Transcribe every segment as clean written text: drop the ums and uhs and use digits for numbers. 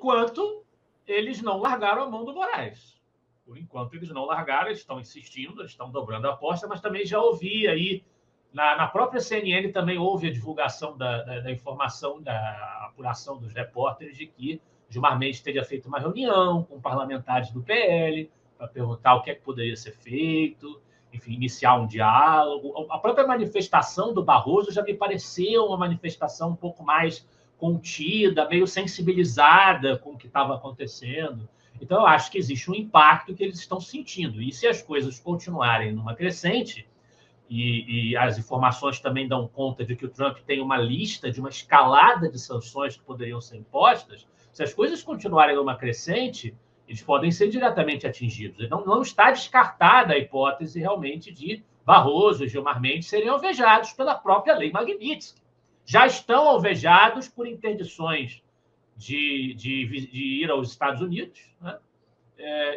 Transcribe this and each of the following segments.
enquanto eles não largaram a mão do Moraes. Por enquanto eles não largaram, eles estão insistindo, eles estão dobrando a aposta, mas também já ouvi aí, na própria CNN também houve a divulgação da informação, da apuração dos repórteres de que Gilmar Mendes teria feito uma reunião com parlamentares do PL para perguntar o que é que poderia ser feito, enfim, iniciar um diálogo. A própria manifestação do Barroso já me pareceu uma manifestação um pouco mais contida, meio sensibilizada com o que estava acontecendo. Então, eu acho que existe um impacto que eles estão sentindo. E se as coisas continuarem numa crescente, e as informações também dão conta de que o Trump tem uma lista de uma escalada de sanções que poderiam ser impostas, se as coisas continuarem numa crescente, eles podem ser diretamente atingidos. Não está descartada a hipótese realmente de Barroso e Gilmar Mendes serem alvejados pela própria lei Magnitsky. Já estão alvejados por interdições de ir aos Estados Unidos, né?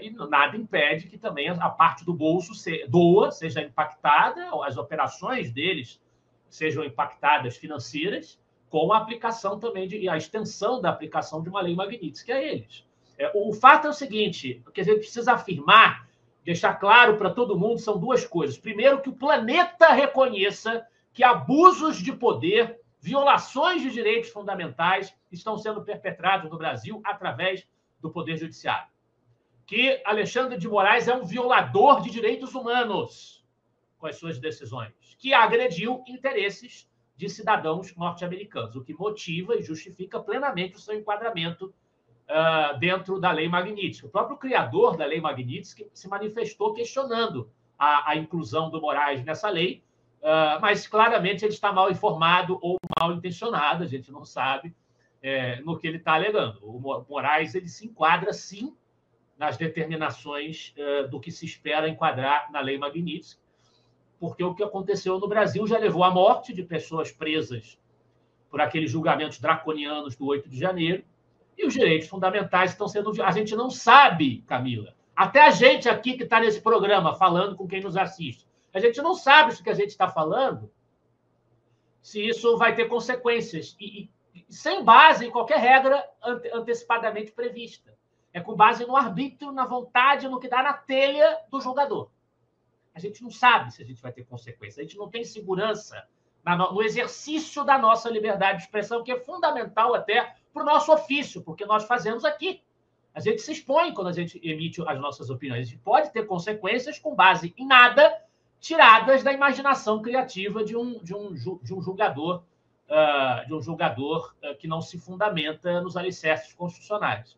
E nada impede que também a parte do bolso seja impactada, as operações deles sejam impactadas financeiras, com a aplicação também, a extensão da aplicação de uma lei Magnitsky a eles. O fato é o seguinte, o que a gente precisa afirmar, deixar claro para todo mundo, são duas coisas. Primeiro, que o planeta reconheça que abusos de poder, violações de direitos fundamentais estão sendo perpetrados no Brasil através do Poder Judiciário. Que Alexandre de Moraes é um violador de direitos humanos com as suas decisões, que agrediu interesses de cidadãos norte-americanos, o que motiva e justifica plenamente o seu enquadramento dentro da lei Magnitsky. O próprio criador da lei Magnitsky se manifestou questionando a inclusão do Moraes nessa lei, mas claramente ele está mal informado ou mal intencionado, a gente não sabe no que ele está alegando. O Moraes ele se enquadra, sim, nas determinações do que se espera enquadrar na lei Magnitsky, porque o que aconteceu no Brasil já levou à morte de pessoas presas por aqueles julgamentos draconianos do 8 de janeiro, e os direitos fundamentais estão sendo... A gente não sabe, Camila, até a gente aqui que está nesse programa falando com quem nos assiste, a gente não sabe se o que a gente está falando, se isso vai ter consequências, e sem base em qualquer regra antecipadamente prevista. É com base no arbítrio, na vontade, no que dá na telha do jogador. A gente não sabe se a gente vai ter consequências. A gente não tem segurança no exercício da nossa liberdade de expressão, que é fundamental até para o nosso ofício, porque nós fazemos aqui. A gente se expõe quando a gente emite as nossas opiniões. A gente pode ter consequências com base em nada, tiradas da imaginação criativa de um julgador, que não se fundamenta nos alicerces constitucionais.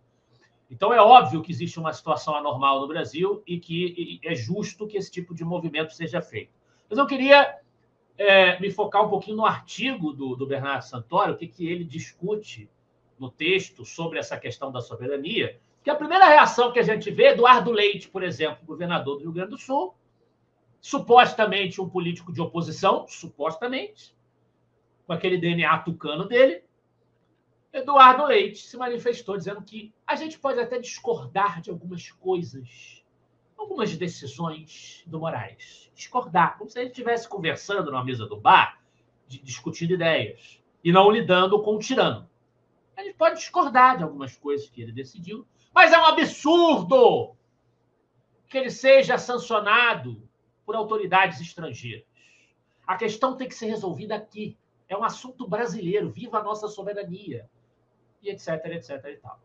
Então, é óbvio que existe uma situação anormal no Brasil e que é justo que esse tipo de movimento seja feito. Mas eu queria me focar um pouquinho no artigo do Bernardo Santoro, o que ele discute no texto sobre essa questão da soberania, que a primeira reação que a gente vê, Eduardo Leite, por exemplo, governador do Rio Grande do Sul, supostamente um político de oposição, supostamente, com aquele DNA tucano dele, Eduardo Leite se manifestou dizendo que a gente pode até discordar de algumas coisas, algumas decisões do Moraes. Discordar, como se a gente estivesse conversando numa mesa do bar, discutindo ideias, e não lidando com o tirano. A gente pode discordar de algumas coisas que ele decidiu, mas é um absurdo que ele seja sancionado por autoridades estrangeiras. A questão tem que ser resolvida aqui. É um assunto brasileiro. Viva a nossa soberania. E etc, etc e tal.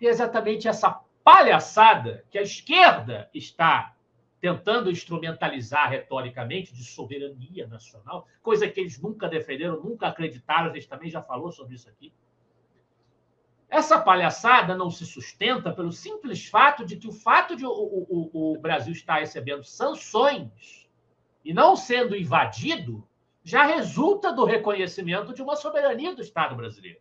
E é exatamente essa palhaçada que a esquerda está tentando instrumentalizar retoricamente de soberania nacional, coisa que eles nunca defenderam, nunca acreditaram, a gente também já falou sobre isso aqui. Essa palhaçada não se sustenta pelo simples fato de que o Brasil estar recebendo sanções e não sendo invadido já resulta do reconhecimento de uma soberania do Estado brasileiro.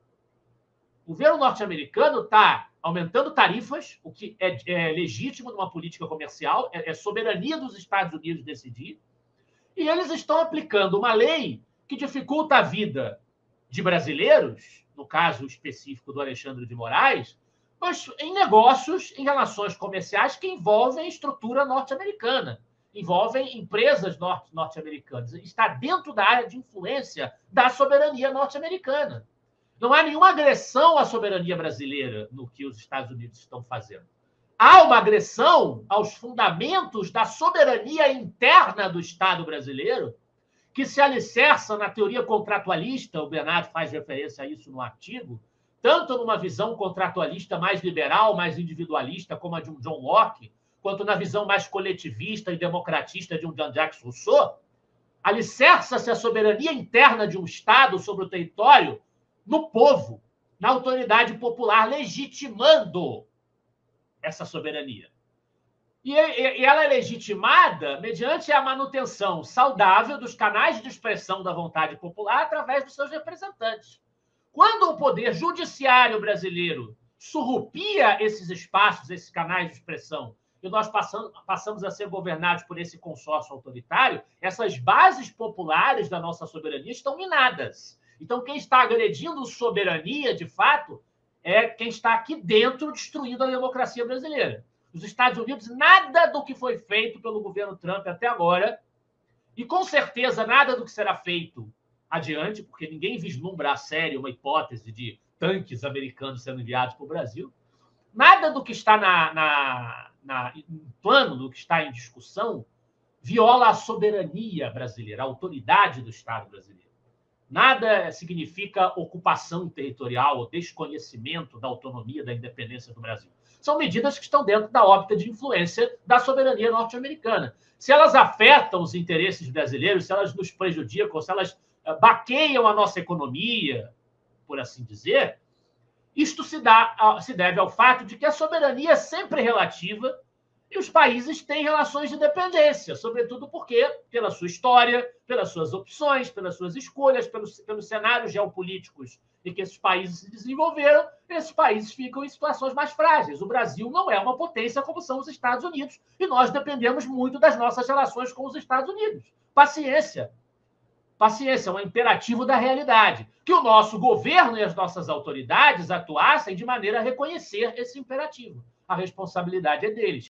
O governo norte-americano está aumentando tarifas, o que é legítimo numa política comercial, é soberania dos Estados Unidos decidir, e eles estão aplicando uma lei que dificulta a vida de brasileiros, no caso específico do Alexandre de Moraes, mas em negócios, em relações comerciais que envolvem estrutura norte-americana, envolvem empresas norte-americanas. Está dentro da área de influência da soberania norte-americana. Não há nenhuma agressão à soberania brasileira no que os Estados Unidos estão fazendo. Há uma agressão aos fundamentos da soberania interna do Estado brasileiro, que se alicerça na teoria contratualista, o Bernardo faz referência a isso no artigo, tanto numa visão contratualista mais liberal, mais individualista, como a de um John Locke, quanto na visão mais coletivista e democratista de um Jean-Jacques Rousseau, alicerça-se a soberania interna de um Estado sobre o território no povo, na autoridade popular, legitimando essa soberania. E ela é legitimada mediante a manutenção saudável dos canais de expressão da vontade popular através dos seus representantes. Quando o poder judiciário brasileiro surrupia esses espaços, esses canais de expressão, e nós passamos a ser governados por esse consórcio autoritário, essas bases populares da nossa soberania estão minadas. Então, quem está agredindo soberania, de fato, é quem está aqui dentro destruindo a democracia brasileira. Os Estados Unidos, nada do que foi feito pelo governo Trump até agora, e com certeza nada do que será feito adiante, porque ninguém vislumbra a sério uma hipótese de tanques americanos sendo enviados para o Brasil, nada do que está no plano, do que está em discussão, viola a soberania brasileira, a autoridade do Estado brasileiro. Nada significa ocupação territorial ou desconhecimento da autonomia, da independência do Brasil. São medidas que estão dentro da órbita de influência da soberania norte-americana. Se elas afetam os interesses brasileiros, se elas nos prejudicam, se elas baqueiam a nossa economia, por assim dizer, isto se deve ao fato de que a soberania é sempre relativa e os países têm relações de dependência, sobretudo porque, pela sua história, pelas suas opções, pelas suas escolhas, pelos cenários geopolíticos em que esses países se desenvolveram, esses países ficam em situações mais frágeis. O Brasil não é uma potência como são os Estados Unidos e nós dependemos muito das nossas relações com os Estados Unidos. Paciência. Paciência, é um imperativo da realidade. Que o nosso governo e as nossas autoridades atuassem de maneira a reconhecer esse imperativo. A responsabilidade é deles.